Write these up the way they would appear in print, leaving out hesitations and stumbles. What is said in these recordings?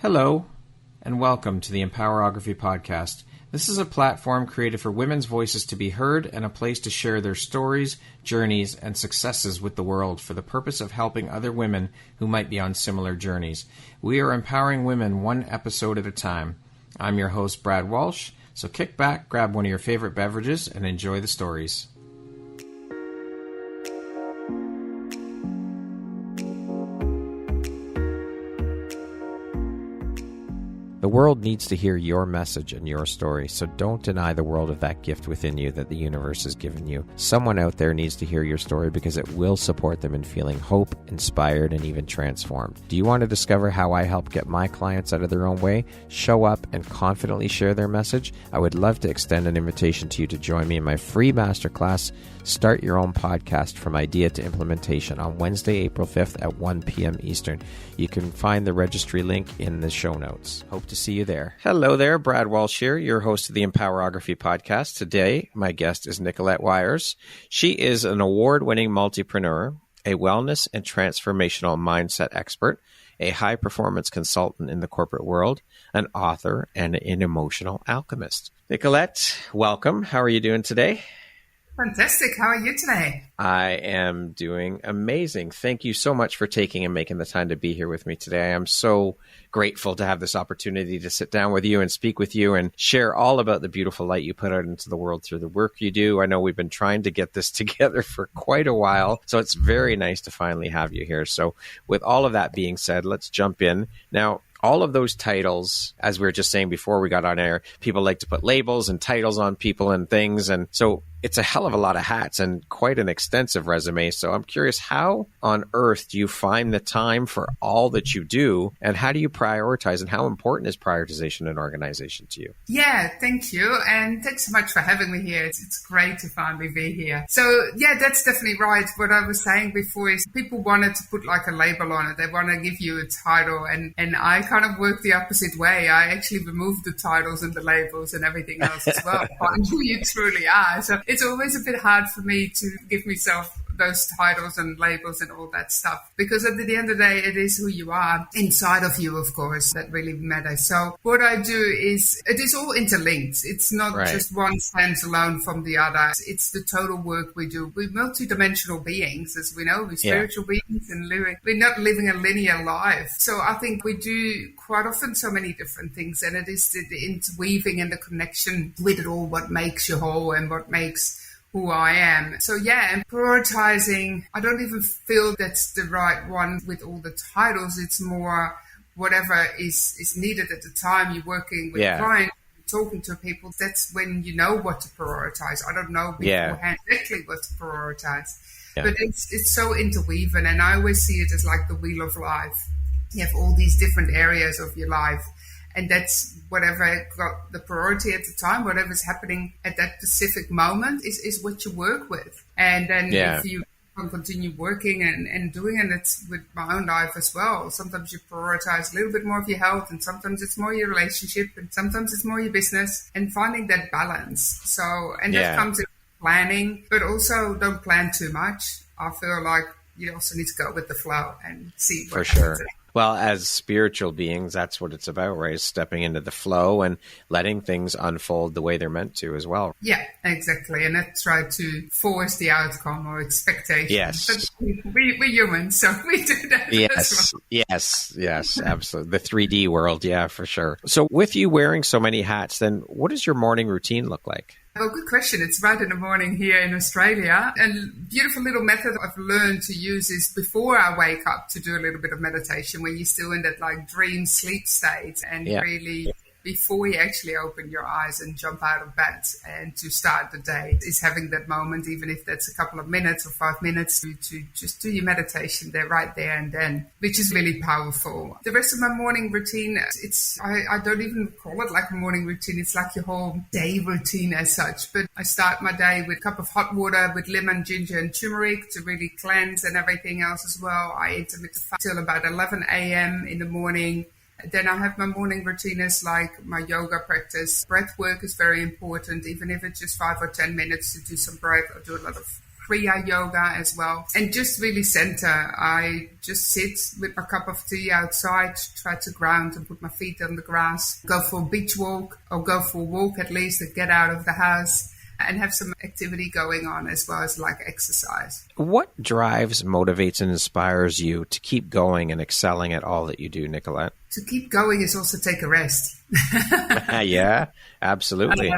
Hello, and welcome to the Empowerography Podcast. This is a platform created for women's voices to be heard and a place to share their stories, journeys, and successes with the world for the purpose of helping other women who might be on similar journeys. We are empowering women one episode at a time. I'm your host, Brad Walsh, so kick back, grab one of your favorite beverages, and enjoy the stories. The world needs to hear your message and your story, so don't deny the world of that gift within you that the universe has given you. Someone out there needs to hear your story because it will support them in feeling hope, inspired, and even transformed. Do you want to discover how I help get my clients out of their own way, show up, and confidently share their message? I would love to extend an invitation to you to join me in my free masterclass, Start Your Own Podcast from Idea to Implementation, on Wednesday, April 5th at 1 p.m. Eastern. You can find the registry link in the show notes. Hope to see you there. Hello there, Brad Walsh here, your host of the Empowerography Podcast. Today, my guest is Nicolette Wijers. She is an award-winning multipreneur, a wellness and transformational mindset expert, a high-performance consultant in the corporate world, an author, and an emotional alchemist. Nicolette, welcome. How are you doing today? Fantastic. How are you today? I am doing amazing. Thank you so much for taking and making the time to be here with me today. I am so grateful to have this opportunity to sit down with you and speak with you and share all about the beautiful light you put out into the world through the work you do. I know we've been trying to get this together for quite a while, so it's very nice to finally have you here. So with all of that being said, let's jump in. Now, all of those titles, as we were just saying before we got on air, people like to put labels and titles on people and things. And so it's a hell of a lot of hats and quite an extensive resume. So I'm curious, how on earth do you find the time for all that you do? And how do you prioritize? And how important is prioritization and organization to you? Yeah, thank you. And thanks so much for having me here. It's great to finally be here. So yeah, that's definitely right. What I was saying before is people wanted to put like a label on it. They want to give you a title. And I kind of work the opposite way. I actually remove the titles and the labels and everything else as well. Find who you truly are. So it's always a bit hard for me to give myself those titles and labels and all that stuff, because at the end of the day, it is who you are inside of you, of course, that really matters. So what I do is, it is all interlinked. It's not just one stands alone from the other. It's the total work we do. We're multidimensional beings, as we know. We're spiritual beings, and we're not living a linear life. So I think we do quite often so many different things, and it is the interweaving and the connection with it all what makes you whole and what makes who I am. So yeah, and prioritizing, I don't even feel that's the right one with all the titles. It's more whatever is needed at the time. You're working with clients, talking to people, that's when you know what to prioritize. I don't know beforehand exactly what to prioritize. But it's so interweaving, and I always see it as like the wheel of life. You have all these different areas of your life, and that's whatever got the priority at the time, whatever's happening at that specific moment is what you work with. And then if you can continue working and doing it, it's with my own life as well. Sometimes you prioritize a little bit more of your health, and sometimes it's more your relationship, and sometimes it's more your business, and finding that balance. So, and that comes in planning, but also don't plan too much. I feel like you also need to go with the flow and see what happens. Well, as spiritual beings, that's what it's about, right? Is stepping into the flow and letting things unfold the way they're meant to as well. Yeah, exactly. And not try to force the outcome or expectations. Yes. But we're humans, so we do that as well. Yes, absolutely. The 3D world, yeah, for sure. So with you wearing so many hats, then what does your morning routine look like? Well, good question. It's right in the morning here in Australia. And beautiful little method I've learned to use is before I wake up to do a little bit of meditation when you're still in that like dream sleep state, and really before you actually open your eyes and jump out of bed and to start the day, is having that moment, even if that's a couple of minutes or 5 minutes, to just do your meditation there, right there and then, which is really powerful. The rest of my morning routine, I don't even call it like a morning routine. It's like your whole day routine as such. But I start my day with a cup of hot water with lemon, ginger and turmeric to really cleanse and everything else as well. I intermittent fast till about 11 a.m. in the morning. Then I have my morning routine is like my yoga practice. Breath work is very important, even if it's just 5 or 10 minutes to do some breath. I do a lot of Kriya yoga as well. And just really center. I just sit with my cup of tea outside, try to ground and put my feet on the grass, go for a beach walk or go for a walk at least and get out of the house and have some activity going on as well as like exercise. What drives, motivates, and inspires you to keep going and excelling at all that you do, Nicolette? To keep going is also take a rest. Yeah, absolutely.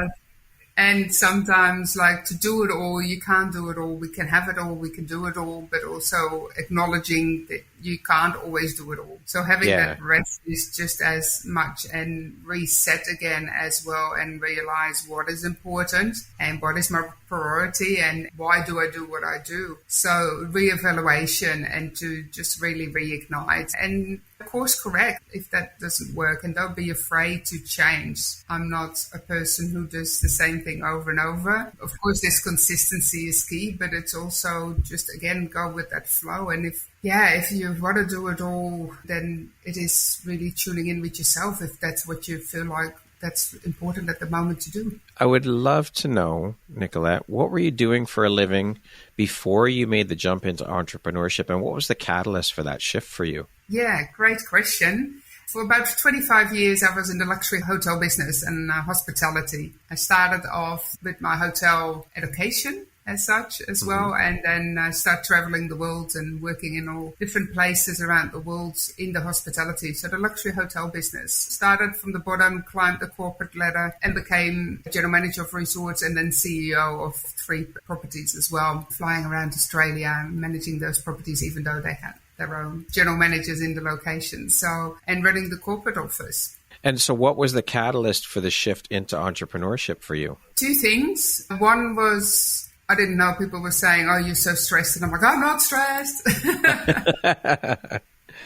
And sometimes, like, to do it all, you can't do it all. We can have it all, we can do it all, but also acknowledging that you can't always do it all. So having that rest is just as much, and reset again as well, and realize what is important and what is my priority and why do I do what I do. So reevaluation and to just really reignite and of course correct if that doesn't work, and don't be afraid to change. I'm not a person who does the same thing over and over. Of course, this consistency is key, but it's also just, again, go with that flow. And if you want to do it all, then it is really tuning in with yourself if that's what you feel like that's important at the moment to do. I would love to know, Nicolette, what were you doing for a living before you made the jump into entrepreneurship, and what was the catalyst for that shift for you? Yeah, great question. For about 25 years, I was in the luxury hotel business and hospitality. I started off with my hotel education as such as well, and then I started traveling the world and working in all different places around the world in the hospitality. So the luxury hotel business started from the bottom, climbed the corporate ladder and became general manager of resorts and then CEO of 3 properties as well, flying around Australia and managing those properties even though they had their own general managers in the location. So, and running the corporate office. And so what was the catalyst for the shift into entrepreneurship for you? 2 things. One was, I didn't know, people were saying, oh, you're so stressed. And I'm like, I'm not stressed.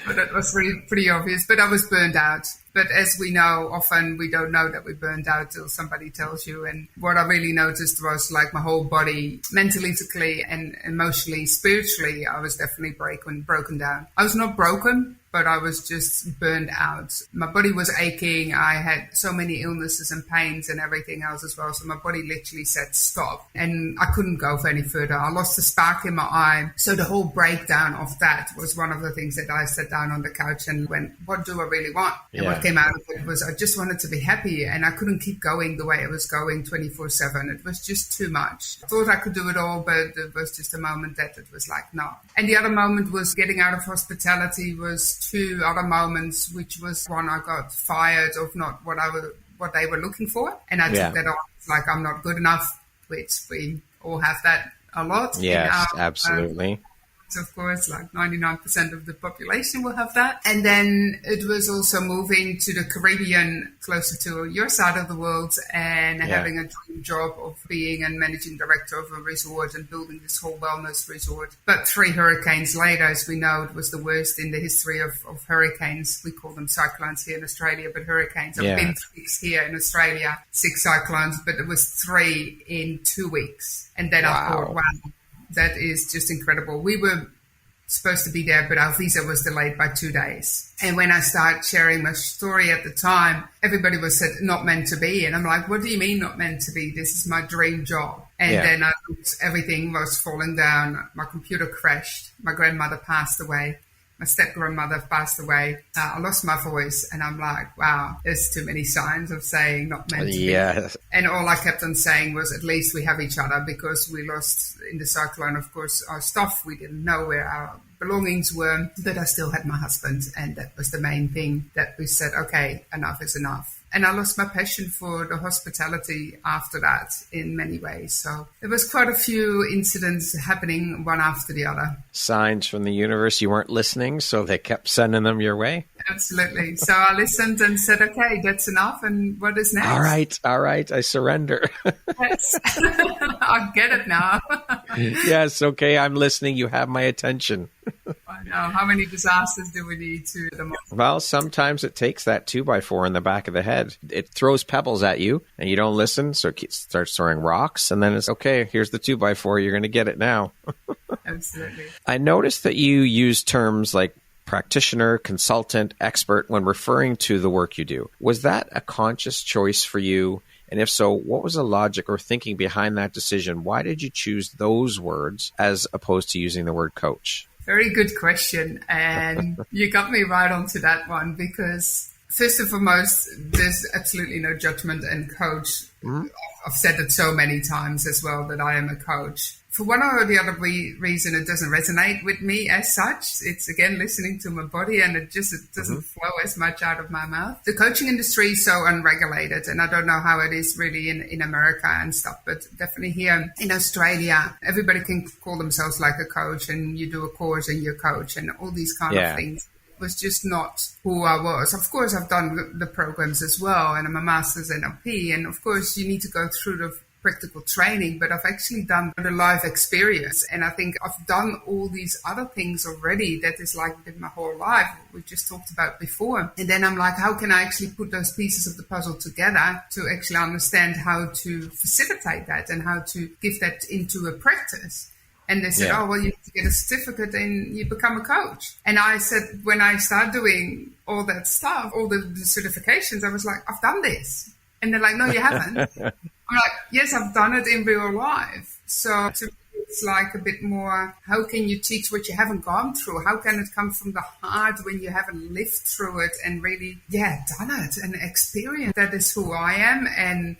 But it was pretty obvious. But I was burned out. But as we know, often we don't know that we're burned out till somebody tells you. And what I really noticed was like my whole body, mentally, physically, and emotionally, spiritually, I was definitely broken down. I was not broken, but I was just burned out. My body was aching. I had so many illnesses and pains and everything else as well. So my body literally said stop, and I couldn't go for any further. I lost the spark in my eye. So the whole breakdown of that was one of the things that I sat down on the couch and went, what do I really want? And what came out of it was I just wanted to be happy, and I couldn't keep going the way it was going 24/7. It was just too much. I thought I could do it all, but it was just a moment that it was like, no. And the other moment was getting out of hospitality. Was 2 other moments, which was one, I got fired of not what they were looking for, and I took that on. It's like, I'm not good enough, which we all have that a lot. Yes, absolutely. Of course, like 99% of the population will have that. And then it was also moving to the Caribbean, closer to your side of the world, and having a dream job of being a managing director of a resort and building this whole wellness resort. But 3 hurricanes later, as we know, it was the worst in the history of hurricanes. We call them cyclones here in Australia, but hurricanes. I've been 6 here in Australia, 6 cyclones, but it was 3 in 2 weeks. And then I thought, wow, that is just incredible. We were supposed to be there, but our visa was delayed by 2 days. And when I started sharing my story at the time, everybody was said, not meant to be. And I'm like, what do you mean not meant to be? This is my dream job. And then I looked, everything was falling down. My computer crashed. My grandmother passed away. My step-grandmother passed away. I lost my voice, and I'm like, wow, there's too many signs of saying not meant to be. And all I kept on saying was, at least we have each other, because we lost in the cyclone, of course, our stuff. We didn't know where our belongings were, but I still had my husband, and that was the main thing that we said, okay, enough is enough. And I lost my passion for the hospitality after that in many ways. So there was quite a few incidents happening one after the other. Signs from the universe. You weren't listening, so they kept sending them your way? Absolutely. So I listened and said, okay, that's enough. And what is next? All right. I surrender. Yes. I get it now. Yes. Okay. I'm listening. You have my attention. I know. How many disasters do we need to the most? Well, sometimes it takes that 2x4 in the back of the head. It throws pebbles at you and you don't listen. So it starts throwing rocks, and then it's okay. Here's the 2x4. You're going to get it now. Absolutely. I noticed that you use terms like practitioner, consultant, expert when referring to the work you do. Was that a conscious choice for you And if so, what was the logic or thinking behind that decision? Why did you choose those words as opposed to using the word coach? Very good question. And you got me right onto that one because first and foremost, there's absolutely no judgment in coach. Mm-hmm. I've said it so many times as well that I am a coach. For one or the other reason, it doesn't resonate with me as such. It's, again, listening to my body, and it doesn't flow as much out of my mouth. The coaching industry is so unregulated, and I don't know how it is really in America and stuff, but definitely here in Australia, everybody can call themselves like a coach, and you do a course and you're a coach and all these kind of things. It was just not who I was. Of course, I've done the programs as well, and I'm a master's NLP, and of course, you need to go through the practical training, but I've actually done the life experience, and I think I've done all these other things already that is like been my whole life, we just talked about before. And then I'm like, how can I actually put those pieces of the puzzle together to actually understand how to facilitate that and how to give that into a practice? And they said, oh, well, you need to get a certificate and you become a coach. And I said, when I started doing all that stuff, all the certifications, I was like, I've done this. And they're like, no, you haven't. I'm like, yes, I've done it in real life. So to me, it's like a bit more, how can you teach what you haven't gone through? How can it come from the heart when you haven't lived through it and really, done it and experienced? That is who I am. And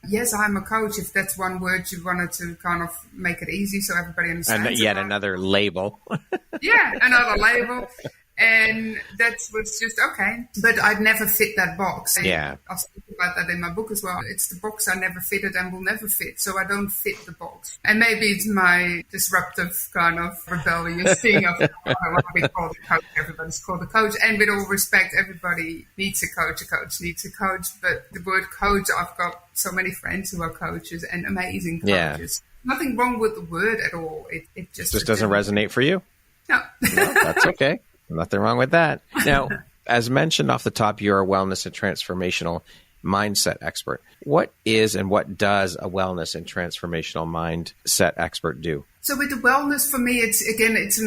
yes, I'm a coach, if that's one word you wanted to kind of make it easy so everybody understands. And yet another label. Another label. And that was just okay. But I'd never fit that box. Yeah. I'll speak about that in my book as well. It's the box I never fitted and will never fit. So I don't fit the box. And maybe it's my disruptive kind of rebellious thing of, I don't want to be called a coach. Everybody's called a coach. And with all respect, everybody needs a coach. A coach needs a coach. But the word coach, I've got so many friends who are coaches and amazing coaches. Yeah. Nothing wrong with the word at all. It just doesn't resonate for you? No. No, that's okay. Nothing wrong with that. Now, as mentioned off the top, you're a wellness and transformational mindset expert. What is and what does a wellness and transformational mindset expert do? So with the wellness, for me, it's a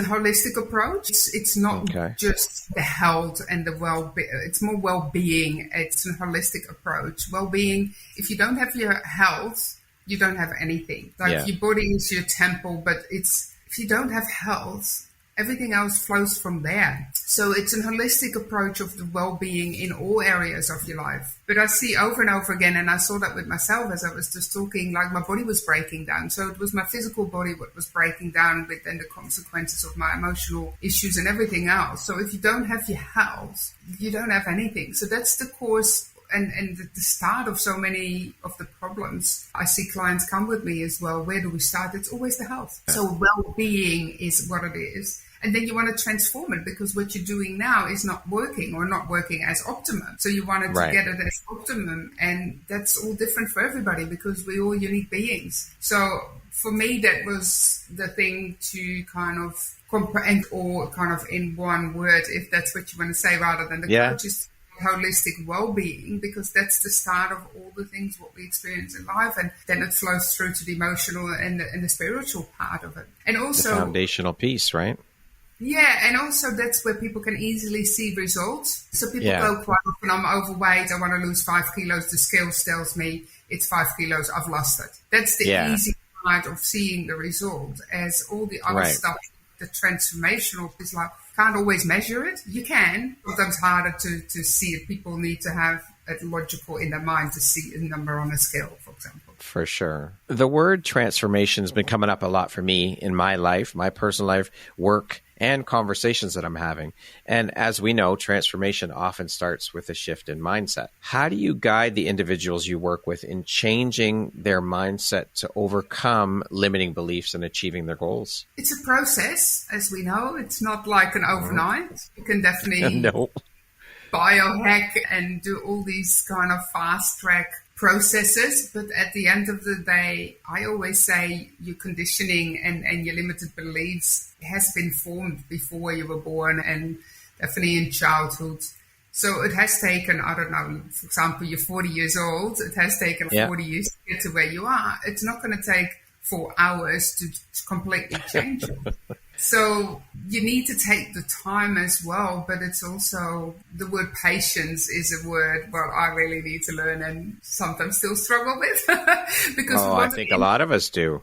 holistic approach. It's not just the health and the well-being. It's more well-being. It's a holistic approach. Well-being, if you don't have your health, you don't have anything. Like your body is your temple, but if you don't have health, everything else flows from there. So it's a holistic approach of the well-being in all areas of your life. But I see over and over again, and I saw that with myself as I was just talking, like my body was breaking down. So it was my physical body what was breaking down with then the consequences of my emotional issues and everything else. So if you don't have your health, you don't have anything. So that's the cause and the start of so many of the problems. I see clients come with me as well. Where do we start? It's always the health. So well-being is what it is. And then you want to transform it because what you're doing now is not working or not working as optimum. So you wanted to get it as optimum. And that's all different for everybody because we're all unique beings. So for me, that was the thing to kind of comprehend or kind of in one word, if that's what you want to say, rather than the coach is holistic well-being, because that's the start of all the things what we experience in life, and then it flows through to the emotional and the spiritual part of it. And also the foundational piece, right? Yeah, and also that's where people can easily see results. So people go quite often, I'm overweight, I want to lose 5 kilos. The scale tells me it's 5 kilos, I've lost it. That's the easy part of seeing the result, as all the other stuff, the transformational is like, can't always measure it. You can, sometimes harder to see it. People need to have it logical in their mind to see a number on a scale, for example. For sure. The word transformation has been coming up a lot for me in my life, my personal life, work, and conversations that I'm having. And as we know, transformation often starts with a shift in mindset. How do you guide the individuals you work with in changing their mindset to overcome limiting beliefs and achieving their goals? It's a process, as we know. It's not like an overnight. You can definitely biohack and do all these kind of fast track processes, but at the end of the day, I always say your conditioning and your limited beliefs has been formed before you were born and definitely in childhood. So it has taken, I don't know, for example, you're 40 years old, it has taken 40 years to get to where you are. It's not going to take 4 hours to completely change it. So you need to take the time as well, but it's also, the word patience is a word, well, I really need to learn and sometimes still struggle with. Because I think a lot of us do.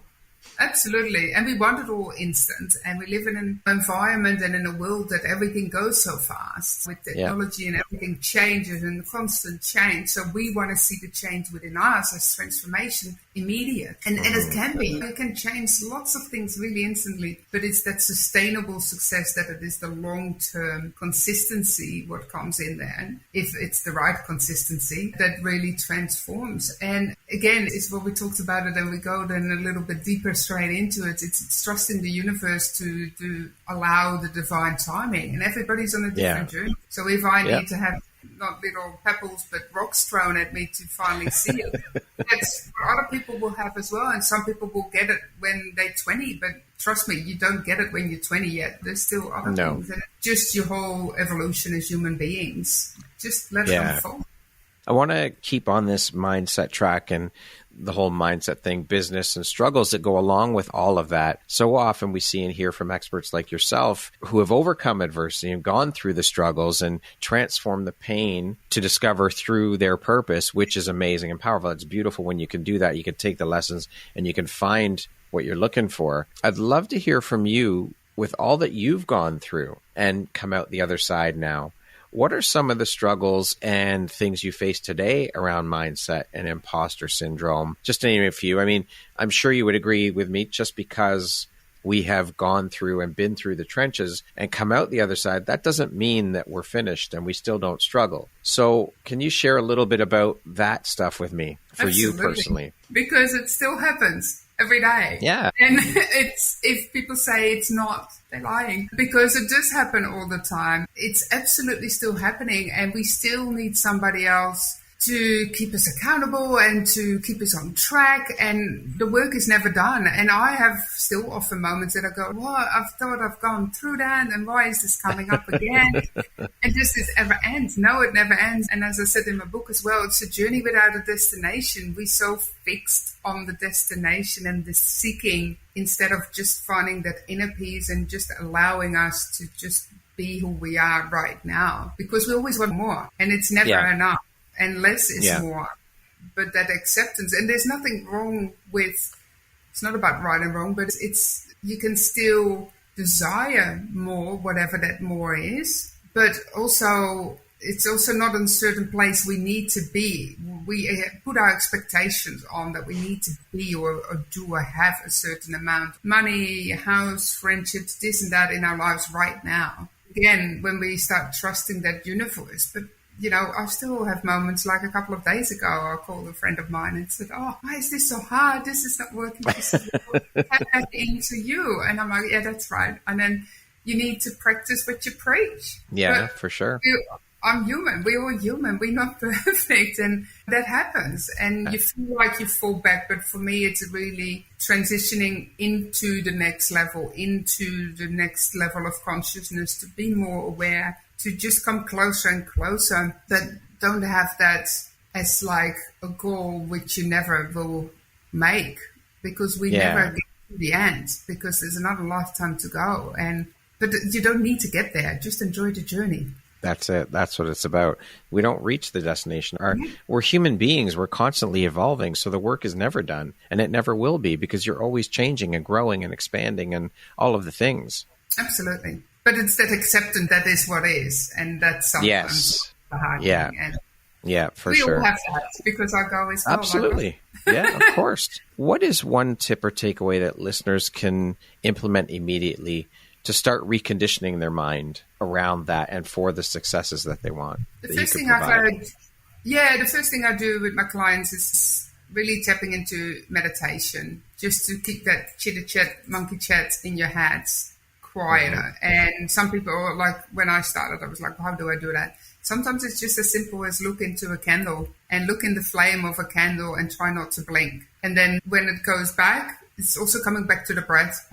Absolutely. And we want it all instant. And we live in an environment and in a world that everything goes so fast with technology and everything changes and constant change. So we want to see the change within us as transformation immediate. And it can be. You can change lots of things really instantly, but it's that sustainable success, that it is the long-term consistency what comes in there. And if it's the right consistency, that really transforms. And again, it's what we talked about it, and we go then a little bit deeper straight into it. It's trusting the universe to allow the divine timing, and everybody's on a different journey. So if I need to have not little pebbles but rocks thrown at me to finally see it, that's what other people will have as well. And some people will get it when they're 20, but trust me, you don't get it when you're 20 yet. There's still other things, and just your whole evolution as human beings. Just let it unfold. I want to keep on this mindset track and the whole mindset thing, business and struggles that go along with all of that. So often we see and hear from experts like yourself who have overcome adversity and gone through the struggles and transformed the pain to discover through their purpose, which is amazing and powerful. It's beautiful when you can do that. You can take the lessons and you can find what you're looking for. I'd love to hear from you with all that you've gone through and come out the other side now. What are some of the struggles and things you face today around mindset and imposter syndrome? Just to name a few. I mean, I'm sure you would agree with me, just because we have gone through and been through the trenches and come out the other side, that doesn't mean that we're finished and we still don't struggle. So can you share a little bit about that stuff with me for you personally? Because it still happens every day. Yeah. And it's, if people say it's not, they're lying, because it does happen all the time. It's absolutely still happening, and we still need somebody else to keep us accountable and to keep us on track, and the work is never done. And I have still often moments that I go, well, I've thought I've gone through that, and why is this coming up again? And just it ever ends. No, it never ends. And as I said in my book as well, it's a journey without a destination. We're so fixed on the destination and the seeking, instead of just finding that inner peace and just allowing us to just be who we are right now, because we always want more, and it's never enough. And less is more. But that acceptance, and there's nothing wrong with, it's not about right and wrong, but it's, you can still desire more, whatever that more is. But also, it's also not in a certain place we need to be. We put our expectations on that we need to be or do or have a certain amount. Money, house, friendships, this and that in our lives right now. Again, when we start trusting that universe, but you know, I still have moments like a couple of days ago, I called a friend of mine and said, oh, why is this so hard? This is not working. This is not have that into you. And I'm like, yeah, that's right. And then you need to practice what you preach. Yeah, but for sure. I'm human. We're all human. We're not perfect. And that happens. And you feel like you fall back. But for me, it's really transitioning into the next level of consciousness, to be more aware, to just come closer and closer, that don't have that as like a goal which you never will make, because we never get to the end, because there's another lifetime to go. But you don't need to get there. Just enjoy the journey. That's it. That's what it's about. We don't reach the destination. We're human beings. We're constantly evolving. So the work is never done, and it never will be, because you're always changing and growing and expanding and all of the things. Absolutely. But it's that acceptance that is what is, and that's sometimes the hard thing. And for sure. We all have that, because our goal is well. Absolutely. Yeah, of course. What is one tip or takeaway that listeners can implement immediately to start reconditioning their mind around that and for the successes that they want? The first thing I do with my clients is really tapping into meditation, just to keep that chitter-chat, monkey chat in your heads quieter. And some people are like, when I started, I was like, how do I do that? Sometimes it's just as simple as look into a candle and look in the flame of a candle and try not to blink. And then when it goes back, it's also coming back to the breath.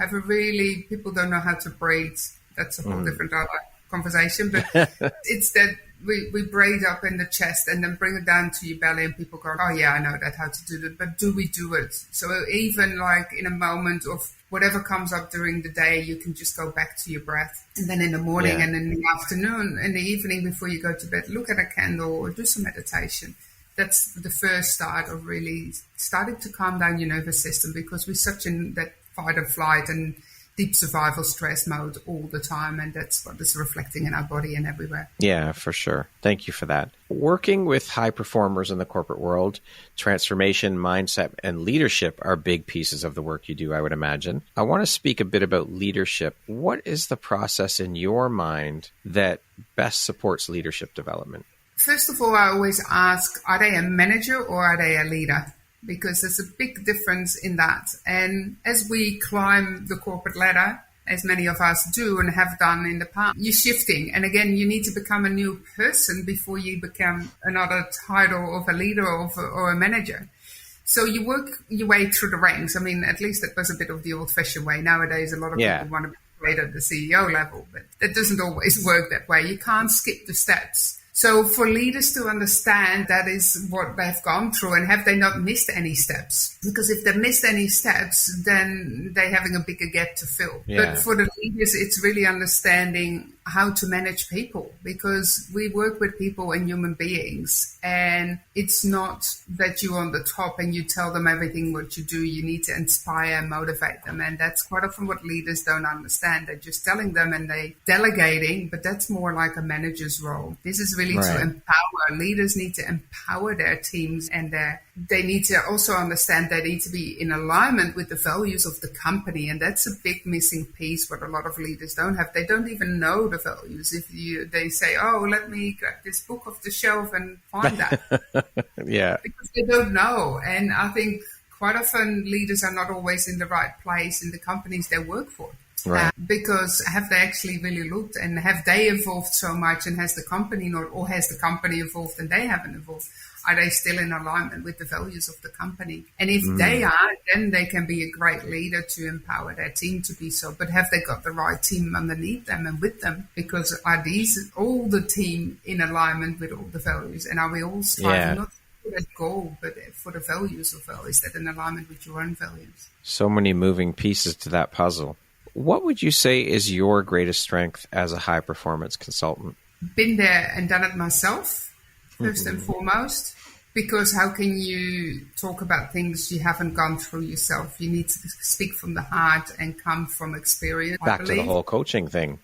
People don't know how to breathe. That's a whole different other conversation. But it's that we breathe up in the chest and then bring it down to your belly, and people go, oh yeah, I know that, how to do that. But do we do it? So even like in a moment of whatever comes up during the day, you can just go back to your breath. And then in the morning and in the afternoon, in the evening before you go to bed, look at a candle or do some meditation. That's the first start of really starting to calm down your nervous system, because we're such in that fight or flight and deep survival stress mode all the time, and that's what is reflecting in our body and everywhere. Yeah, for sure. Thank you for that. Working with high performers in the corporate world, transformation, mindset, and leadership are big pieces of the work you do, I would imagine. I want to speak a bit about leadership. What is the process in your mind that best supports leadership development? First of all, I always ask, are they a manager or are they a leader? Because there's a big difference in that. And as we climb the corporate ladder, as many of us do and have done in the past, you're shifting. And again, you need to become a new person before you become another title of a leader or a manager. So you work your way through the ranks. I mean, at least that was a bit of the old-fashioned way. Nowadays, a lot of people want to be great at the CEO level, but that doesn't always work that way. You can't skip the steps. So for leaders to understand that is what they've gone through, and have they not missed any steps? Because if they missed any steps, then they're having a bigger gap to fill. Yeah. But for the leaders, it's really understanding how to manage people, because we work with people and human beings, and it's not that you're on the top and you tell them everything what you do. You need to inspire and motivate them, and that's quite often what leaders don't understand. They're just telling them and they delegating, but that's more like a manager's role. This is really to empower. Leaders need to empower their teams, and they need to also understand they need to be in alignment with the values of the company, and that's a big missing piece what a lot of leaders don't have. They don't even know the values. They say, oh, let me grab this book off the shelf and find that. Because they don't know. And I think quite often leaders are not always in the right place in the companies they work for. Right. Because have they actually really looked, and have they evolved so much, and has the company not, or has the company evolved and they haven't evolved? Are they still in alignment with the values of the company? And if they are, then they can be a great leader to empower their team to be so. But have they got the right team underneath them and with them? Because are these all the team in alignment with all the values? And are we all striving not for that goal, but for the values of well? Is that in alignment with your own values? So many moving pieces to that puzzle. What would you say is your greatest strength as a high-performance consultant? Been there and done it myself, first and foremost, because how can you talk about things you haven't gone through yourself? You need to speak from the heart and come from experience. Back to the whole coaching thing.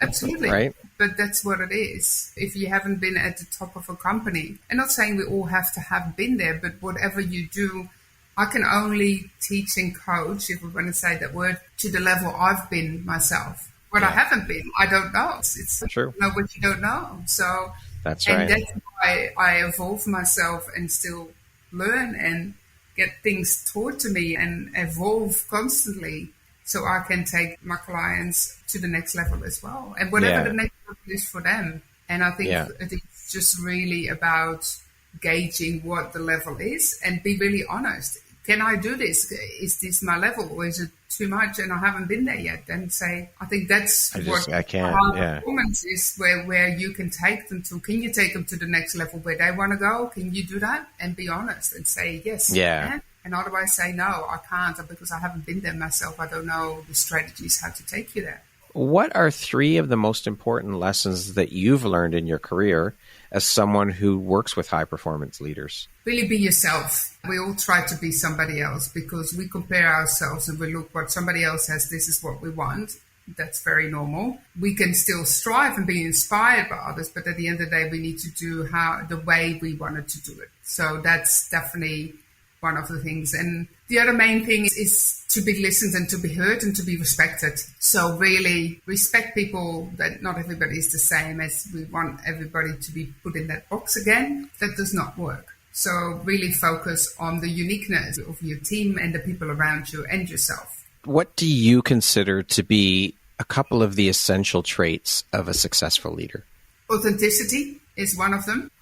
Absolutely. Right? But that's what it is. If you haven't been at the top of a company, and not saying we all have to have been there, but whatever you do, I can only teach and coach, if we're going to say that word, to the level I've been myself. What I haven't been, I don't know. It's true. You know what you don't know. So that's right. And that's why I evolve myself and still learn and get things taught to me and evolve constantly, so I can take my clients to the next level as well. And whatever the next level is for them. And I think it's just really about gauging what the level is and be really honest. Can I do this? Is this my level, or is it too much and I haven't been there yet? And say, I think that's performance is, where you can take them to. Can you take them to the next level where they want to go? Can you do that? And be honest and say yes. Yeah. And otherwise say, no, I can't, because I haven't been there myself. I don't know the strategies how to take you there. What are 3 of the most important lessons that you've learned in your career as someone who works with high-performance leaders? Really be yourself. We all try to be somebody else because we compare ourselves and we look what somebody else has. This is what we want. That's very normal. We can still strive and be inspired by others, but at the end of the day, we need to do the way we wanted to do it. So that's definitely one of the things. And the other main thing is to be listened and to be heard and to be respected. So really respect people, that not everybody is the same, as we want everybody to be put in that box again. That does not work. So really focus on the uniqueness of your team and the people around you and yourself. What do you consider to be a couple of the essential traits of a successful leader? Authenticity is one of them.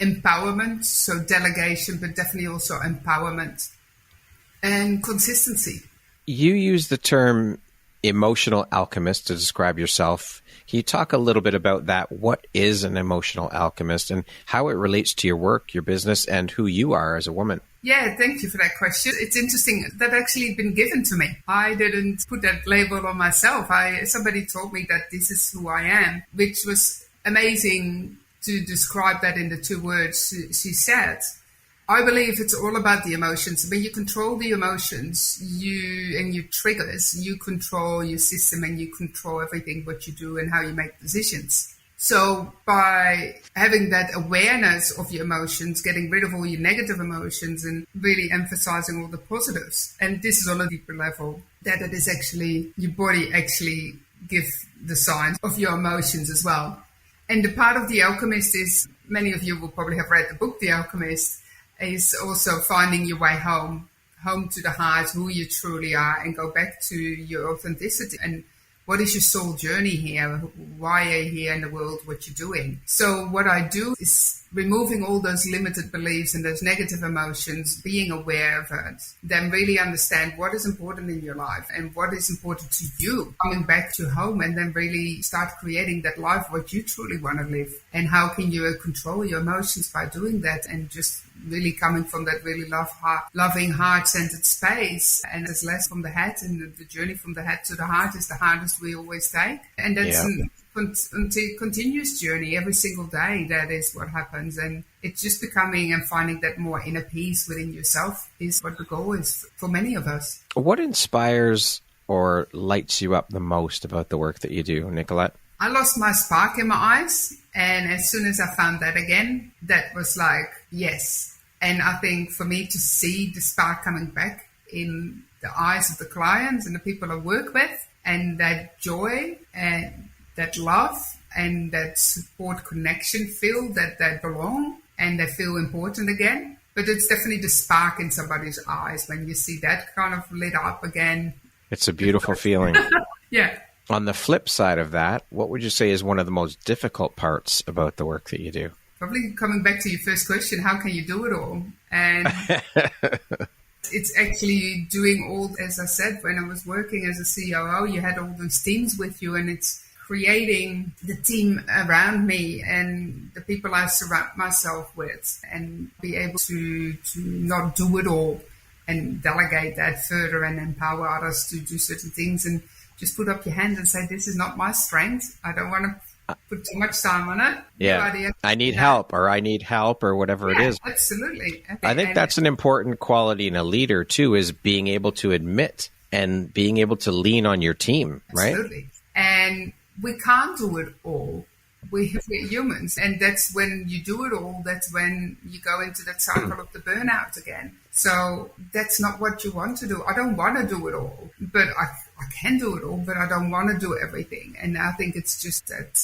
Empowerment, so delegation, but definitely also empowerment, and consistency. You use the term emotional alchemist to describe yourself. Can you talk a little bit about that? What is an emotional alchemist and how it relates to your work, your business, and who you are as a woman? Yeah, thank you for that question. It's interesting. That actually been given to me. I didn't put that label on myself. Somebody told me that this is who I am, which was amazing to describe that in the 2 words she said. I believe it's all about the emotions. When you control the emotions, and your triggers, you control your system and you control everything what you do and how you make decisions. So by having that awareness of your emotions, getting rid of all your negative emotions and really emphasizing all the positives, and this is on a deeper level, that it is actually, your body actually gives the signs of your emotions as well. And the part of The Alchemist is, many of you will probably have read the book The Alchemist, is also finding your way home to the heart, who you truly are, and go back to your authenticity. And what is your soul journey here? Why are you here in the world? What you're doing? So what I do is removing all those limited beliefs and those negative emotions, being aware of it, then really understand what is important in your life and what is important to you, coming back to home, and then really start creating that life, what you truly want to live. And how can you control your emotions by doing that, and just really coming from that really loving, heart-centered space. And there's less from the head, and the journey from the head to the heart is the hardest we always take. And that's a continuous journey every single day. That is what happens. And it's just becoming and finding that more inner peace within yourself is what the goal is for many of us. What inspires or lights you up the most about the work that you do, Nicolette? I lost my spark in my eyes. And as soon as I found that again, that was like, yes. And I think for me to see the spark coming back in the eyes of the clients and the people I work with, and that joy and that love and that support connection, feel that they belong and they feel important again. But it's definitely the spark in somebody's eyes when you see that kind of lit up again. It's a beautiful feeling. Yeah. On the flip side of that, what would you say is one of the most difficult parts about the work that you do? Probably coming back to your first question, how can you do it all? And it's actually doing all, as I said, when I was working as a COO, you had all those teams with you, and it's creating the team around me and the people I surround myself with, and be able to not do it all and delegate that further and empower others to do certain things, and just put up your hand and say, this is not my strength. I don't want to put too much time on it. Yeah, I need help, or I need help, or whatever it is. Absolutely. I think that's an important quality in a leader too, is being able to admit and being able to lean on your team, right? Absolutely. And we can't do it all. We're humans. And that's when you do it all, that's when you go into that cycle of the burnout again. So that's not what you want to do. I don't want to do it all, but I can do it all, but I don't want to do everything. And I think it's just that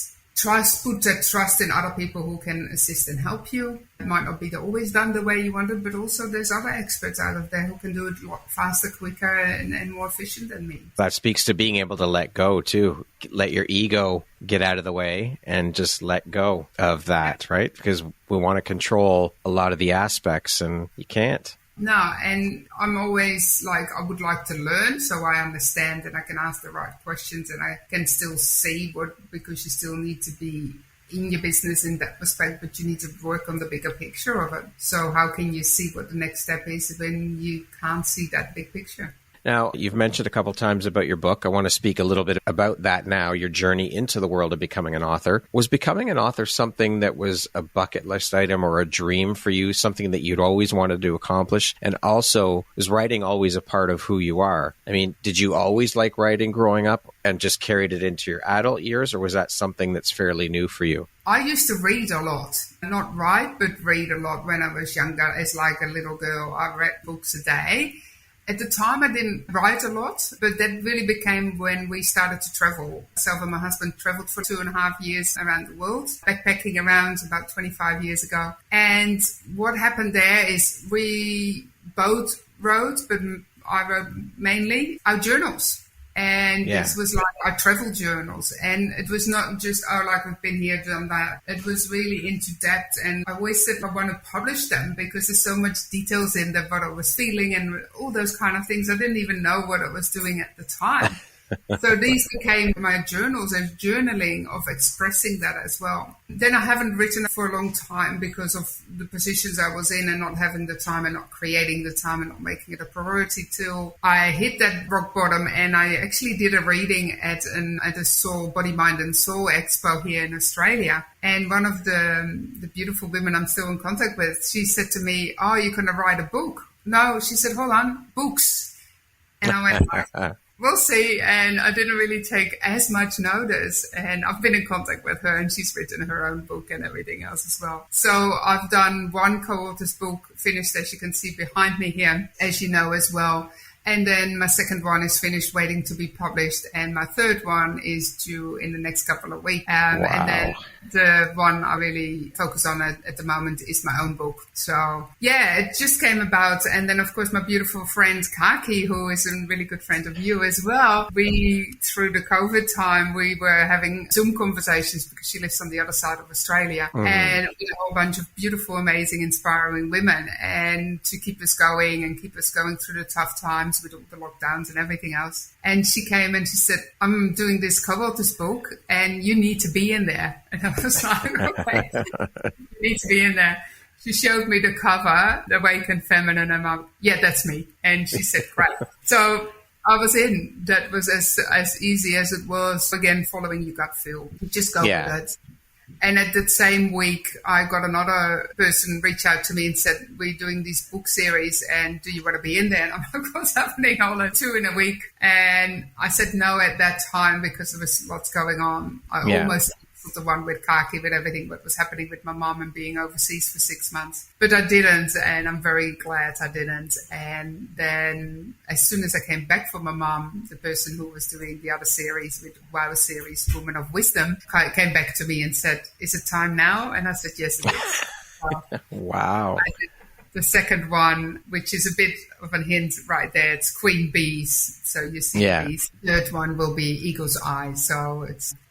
put that trust in other people who can assist and help you. It might not be always done the way you want it, but also there's other experts out of there who can do it a lot faster, quicker, and more efficient than me. That speaks to being able to let go too. Let your ego get out of the way and just let go of that, right? Because we want to control a lot of the aspects, and you can't. No, and I'm always like, I would like to learn so I understand and I can ask the right questions, and I can still see because you still need to be in your business in that respect, but you need to work on the bigger picture of it. So how can you see what the next step is when you can't see that big picture? Now, you've mentioned a couple times about your book. I want to speak a little bit about that now, your journey into the world of becoming an author. Was becoming an author something that was a bucket list item or a dream for you, something that you'd always wanted to accomplish? And also, is writing always a part of who you are? I mean, did you always like writing growing up and just carried it into your adult years, or was that something that's fairly new for you? I used to read a lot. Not write, but read a lot when I was younger. As like a little girl, I read books a day. At the time, I didn't write a lot, but that really became when we started to travel. Myself and my husband traveled for 2.5 years around the world, backpacking around about 25 years ago. And what happened there is we both wrote, but I wrote mainly our journals. And this was like our travel journals. And it was not just, like we've been here, done that. It was really into depth. And I always said I want to publish them because there's so much details in there, what I was feeling and all those kind of things. I didn't even know what I was doing at the time. So these became my journals and journaling of expressing that as well. Then I haven't written for a long time because of the positions I was in and not having the time and not creating the time and not making it a priority till I hit that rock bottom. And I actually did a reading at a Soul, Body, Mind and Soul Expo here in Australia. And one of the beautiful women I'm still in contact with, she said to me, "Oh, you're going to write a book?" No, she said, "Hold on, books." And I went, "We'll see." And I didn't really take as much notice. And I've been in contact with her and she's written her own book and everything else as well. So I've done one co-author's book finished, as you can see behind me here, as you know as well. And then my second one is finished, waiting to be published. And my third one is due in the next couple of weeks. Wow. And then the one I really focus on at the moment is my own book. So, yeah, it just came about. And then, of course, my beautiful friend Kaki, who is a really good friend of you as well. Through the COVID time, we were having Zoom conversations because she lives on the other side of Australia. Mm. And with a whole bunch of beautiful, amazing, inspiring women. And to keep us going and keep us going through the tough times with all the lockdowns and everything else. And she came and she said, "I'm doing this co-author's book and you need to be in there." And I was like, "Okay, you need to be in there." She showed me the cover, The Awakened Feminine, and I'm like, "Yeah, that's me." And she said, "Great." So I was in. That was as easy as it was, again, following your gut feel. You just go with it. And at the same week, I got another person reach out to me and said, "We're doing this book series and do you want to be in there?" And I'm like, "What's happening? Only 2 in a week." And I said no at that time because there was lots going on. I almost the one with Kaki, with everything that was happening with my mom and being overseas for 6 months. But I didn't, and I'm very glad I didn't. And then as soon as I came back from my mom, the person who was doing the other series, with Wow series, Woman of Wisdom, came back to me and said, "Is it time now?" And I said, "Yes, it is." So wow. I did the second one, which is a bit of a hint right there. It's Queen Bees. So you see bees. The third one will be Eagle's Eye. So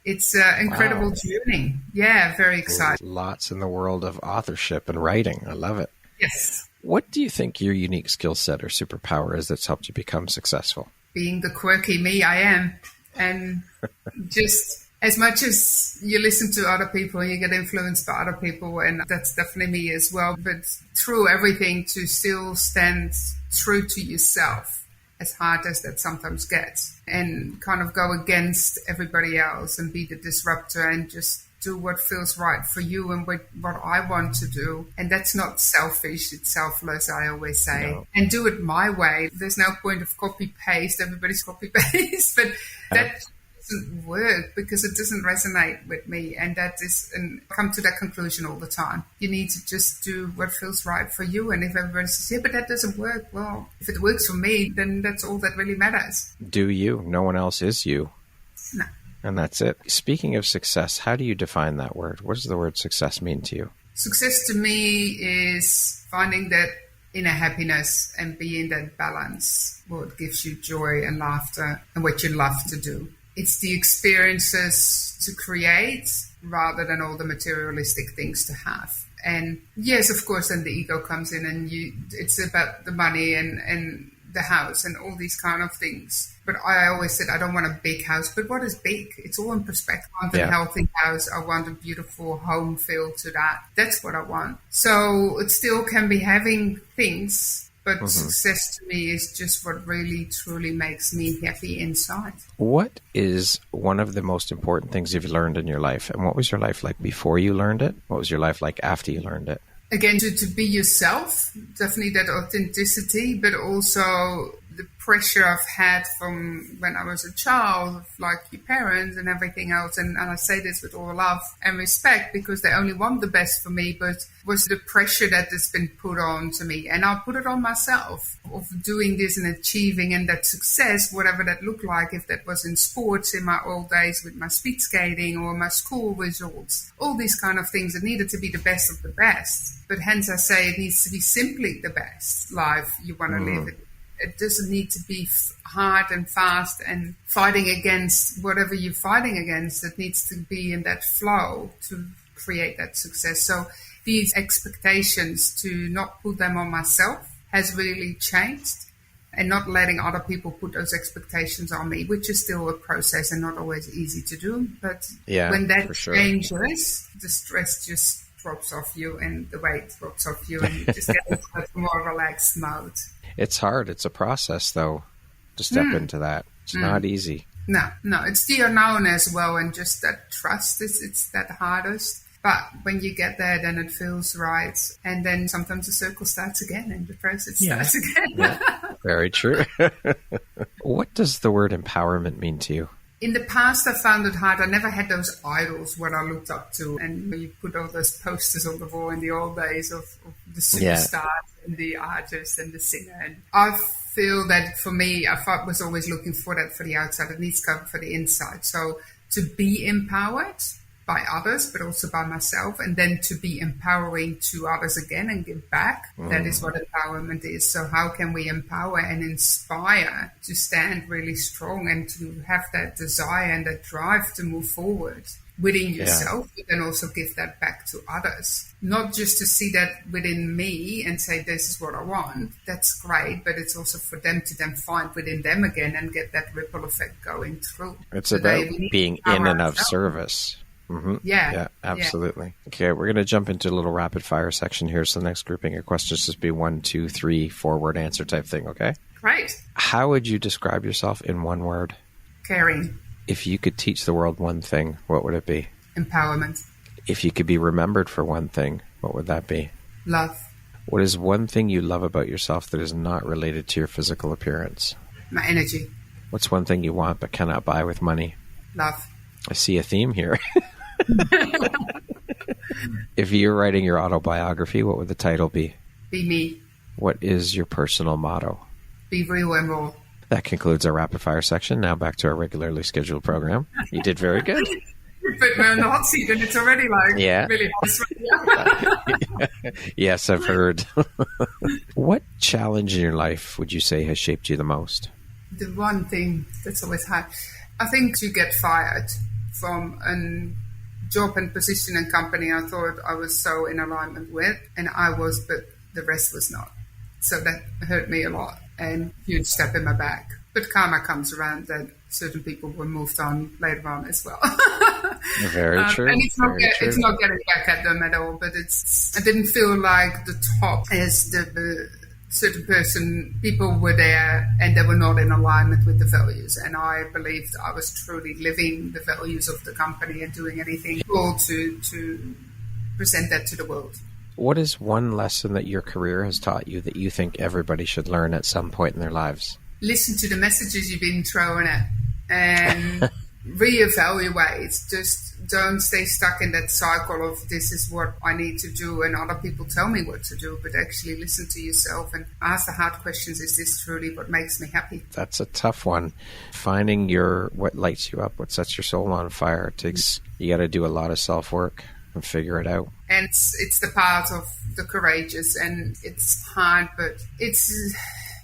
it's an incredible journey. Yeah, very exciting. Lots in the world of authorship and writing. I love it. Yes. What do you think your unique skill set or superpower is that's helped you become successful? Being the quirky me I am. And just as much as you listen to other people, you get influenced by other people, and that's definitely me as well. But through everything, to still stand true to yourself, as hard as that sometimes gets, and kind of go against everybody else and be the disruptor and just do what feels right for you and what I want to do. And that's not selfish, it's selfless, I always say. No. And do it my way. There's no point of copy-paste, everybody's copy-paste, but that doesn't work because it doesn't resonate with me, and I come to that conclusion all the time. You need to just do what feels right for you, and if everybody says, "Yeah, but that doesn't work," well, if it works for me, then that's all that really matters. Do you? No one else is you. No. And that's it. Speaking of success, how do you define that word? What does the word success mean to you? Success to me is finding that inner happiness and being that balance, what gives you joy and laughter and what you love to do. It's the experiences to create rather than all the materialistic things to have. And yes, of course, then the ego comes in and it's about the money and the house and all these kind of things. But I always said, I don't want a big house. But what is big? It's all in perspective. I want a healthy house. I want a beautiful home feel to that. That's what I want. So it still can be having things. But success to me is just what really, truly makes me happy inside. What is one of the most important things you've learned in your life? And what was your life like before you learned it? What was your life like after you learned it? Again, to be yourself, definitely that authenticity, but also the pressure I've had from when I was a child, like your parents and everything else. And I say this with all love and respect because they only want the best for me, but was the pressure that has been put on to me. And I'll put it on myself of doing this and achieving and that success, whatever that looked like, if that was in sports in my old days with my speed skating or my school results, all these kind of things. It needed to be the best of the best. But hence I say it needs to be simply the best life you want to live. It doesn't need to be hard and fast and fighting against whatever you're fighting against. It needs to be in that flow to create that success. So these expectations, to not put them on myself, has really changed. and not letting other people put those expectations on me, which is still a process and not always easy to do. But when that changes, the stress just drops off you and the weight drops off you and you just get into a more relaxed mode. It's hard. It's a process, though, to step into that. It's not easy. No, it's the unknown as well, and just that trust it's that hardest. But when you get there, then it feels right. And then sometimes the circle starts again and the process starts again. Yeah. Very true. What does the word empowerment mean to you? In the past, I found it hard. I never had those idols, what I looked up to. And you put all those posters on the wall in the old days of the superstars and the artist and the singer. And I feel that for me, I was always looking for that for the outside. It needs to come for the inside. So to be empowered by others, but also by myself, and then to be empowering to others again and give back. That is what empowerment is. So how can we empower and inspire to stand really strong and to have that desire and that drive to move forward within yourself, but then also give that back to others. Not just to see that within me and say, this is what I want. That's great, but it's also for them to then find within them again and get that ripple effect going through. It's about being in and of service. Mm-hmm. Yeah, absolutely. Yeah. Okay, we're going to jump into a little rapid fire section here. So the next grouping of questions just be 1, 2, 3, 4-word answer type thing, okay? Great. How would you describe yourself in one word? Caring. If you could teach the world one thing, what would it be? Empowerment. If you could be remembered for one thing, what would that be? Love. What is one thing you love about yourself that is not related to your physical appearance? My energy. What's one thing you want but cannot buy with money? Love. I see a theme here. If you're writing your autobiography, what would the title be? Be me. What is your personal motto? Be real and raw. That concludes our rapid fire section. Now back to our regularly scheduled program. You did very good. You put me on the hot seat and it's already really hot. Yes, I've heard. What challenge in your life would you say has shaped you the most? The one thing that's always hard, I think, to get fired from a job and position and company I thought I was so in alignment with, and I was, but the rest was not. So that hurt me a lot and huge step in my back. But karma comes around that certain people were moved on later on as well. Very true. And it's not getting back at them at all, but I didn't feel like the top as the certain person, people were there and they were not in alignment with the values. And I believed I was truly living the values of the company and doing anything cool to present that to the world. What is one lesson that your career has taught you that you think everybody should learn at some point in their lives? Listen to the messages you've been thrown at and reevaluate. Just don't stay stuck in that cycle of this is what I need to do and other people tell me what to do, but actually listen to yourself and ask the hard questions. Is this truly what makes me happy? That's a tough one. Finding what lights you up, what sets your soul on fire. You got to do a lot of self-work and figure it out. And it's the part of the courageous, and it's hard, but it's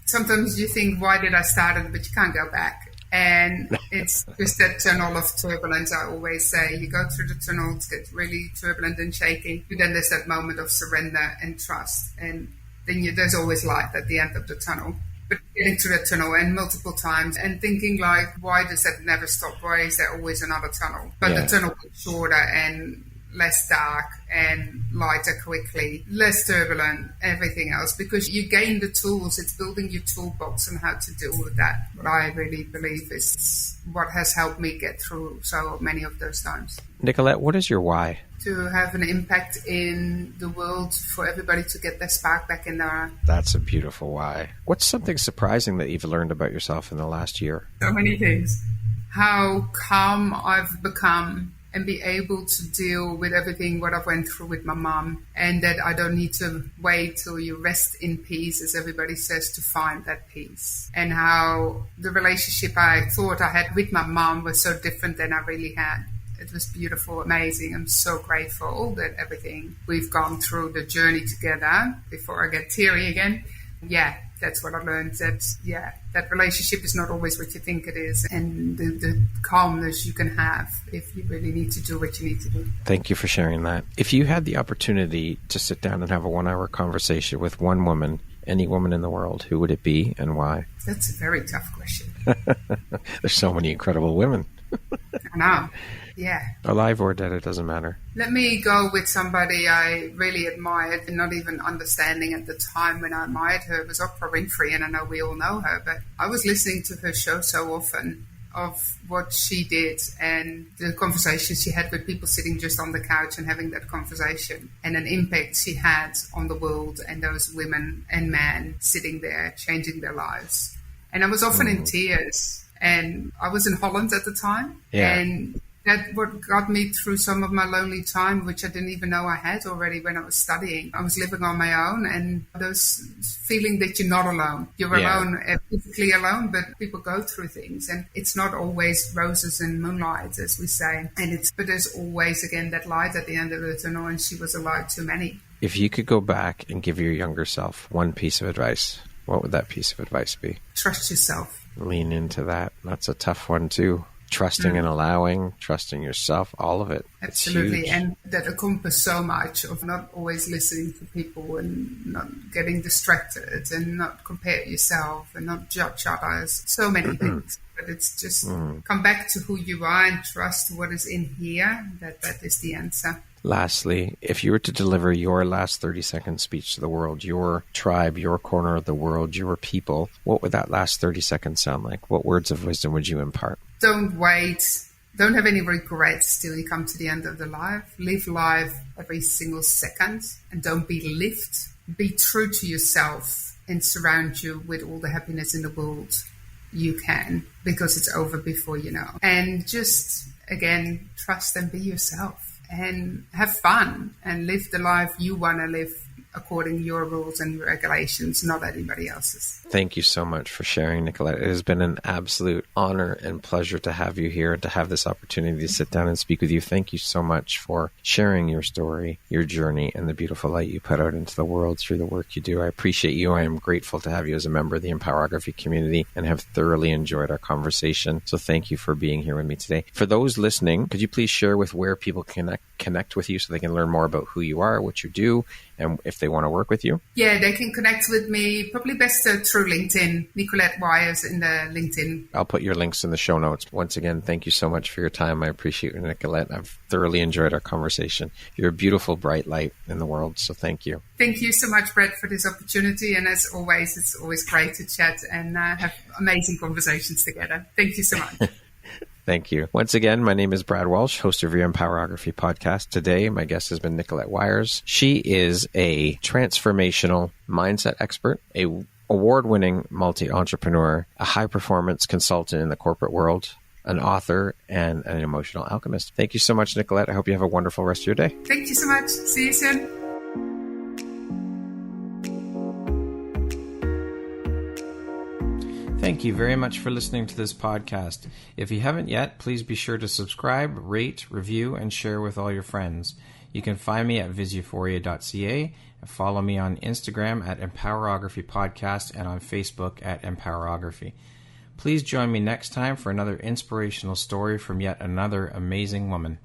sometimes you think, why did I start it? But you can't go back. And it's just that tunnel of turbulence. I always say you go through the tunnel, it gets really turbulent and shaky. But then there's that moment of surrender and trust. And then there's always light at the end of the tunnel. But getting through the tunnel and multiple times and thinking like, why does that never stop? Why is there always another tunnel? But the tunnel gets shorter and less dark and lighter quickly, less turbulent, everything else, because you gain the tools. It's building your toolbox and how to deal with that. What I really believe is what has helped me get through so many of those times. Nicolette, what is your why? To have an impact in the world, for everybody to get their spark back in their... That's a beautiful why. What's something surprising that you've learned about yourself in the last year? So many things. How calm I've become and be able to deal with everything what I've went through with my mom, and that I don't need to wait till you rest in peace, as everybody says, to find that peace. And how the relationship I thought I had with my mom was so different than I really had. It was beautiful, amazing. I'm so grateful that everything we've gone through, the journey together, before I get teary again. Yeah, that's what I learned, that relationship is not always what you think it is, and the calmness you can have if you really need to do what you need to do. Thank you for sharing that. If you had the opportunity to sit down and have a 1-hour conversation with one woman any woman in the world, who would it be and why? That's a very tough question. There's so many incredible women. I know. Yeah. Alive or dead, it doesn't matter. Let me go with somebody I really admired, and not even understanding at the time when I admired her, was Oprah Winfrey, and I know we all know her, but I was listening to her show so often of what she did and the conversations she had with people sitting just on the couch and having that conversation, and an impact she had on the world and those women and men sitting there changing their lives. And I was often in tears, and I was in Holland at the time. Yeah. And that what got me through some of my lonely time, which I didn't even know I had already when I was studying. I was living on my own, and those feeling that you're not alone. You're alone, physically alone, but people go through things, and it's not always roses and moonlight, as we say. But there's always, again, that light at the end of the tunnel, and she was a light to many. If you could go back and give your younger self one piece of advice, what would that piece of advice be? Trust yourself. Lean into that. That's a tough one too. Trusting and allowing, trusting yourself, all of it. Absolutely. And that encompasses so much of not always listening to people and not getting distracted and not compare yourself and not judge others. So many things. But it's just come back to who you are and trust what is in here. That is the answer. Lastly, if you were to deliver your last 30-second speech to the world, your tribe, your corner of the world, your people, what would that last 30 seconds sound like? What words of wisdom would you impart? Don't wait. Don't have any regrets till you come to the end of the life. Live life every single second, and don't be lived. Be true to yourself and surround you with all the happiness in the world you can, because it's over before you know. And just, again, trust and be yourself. And have fun and live the life you want to live according to your rules and regulations, not anybody else's. Thank you so much for sharing, Nicolette. It has been an absolute honor and pleasure to have you here and to have this opportunity to sit down and speak with you. Thank you so much for sharing your story, your journey, and the beautiful light you put out into the world through the work you do. I appreciate you. I am grateful to have you as a member of the Empowerography community and have thoroughly enjoyed our conversation. So thank you for being here with me today. For those listening, could you please share with where people connect with you so they can learn more about who you are, what you do, and if they want to work with you? Yeah, they can connect with me probably best through LinkedIn. Nicolette Wijers in the LinkedIn. I'll put your links in the show notes. Once again, thank you so much for your time. I appreciate you, Nicolette. I've thoroughly enjoyed our conversation. You're a beautiful, bright light in the world, so thank you. Thank you so much, Brett, for this opportunity. And as always, it's always great to chat and have amazing conversations together. Thank you so much. Thank you. Once again, my name is Brad Walsh, host of your Empowerography Podcast. Today, my guest has been Nicolette Wijers. She is a transformational mindset expert, a award-winning multi-entrepreneur, a high-performance consultant in the corporate world, an author, and an emotional alchemist. Thank you so much, Nicolette. I hope you have a wonderful rest of your day. Thank you so much. See you soon. Thank you very much for listening to this podcast. If you haven't yet, please be sure to subscribe, rate, review, and share with all your friends. You can find me at visuphoria.ca and follow me on Instagram at Empowerography Podcast and on Facebook at Empowerography. Please join me next time for another inspirational story from yet another amazing woman.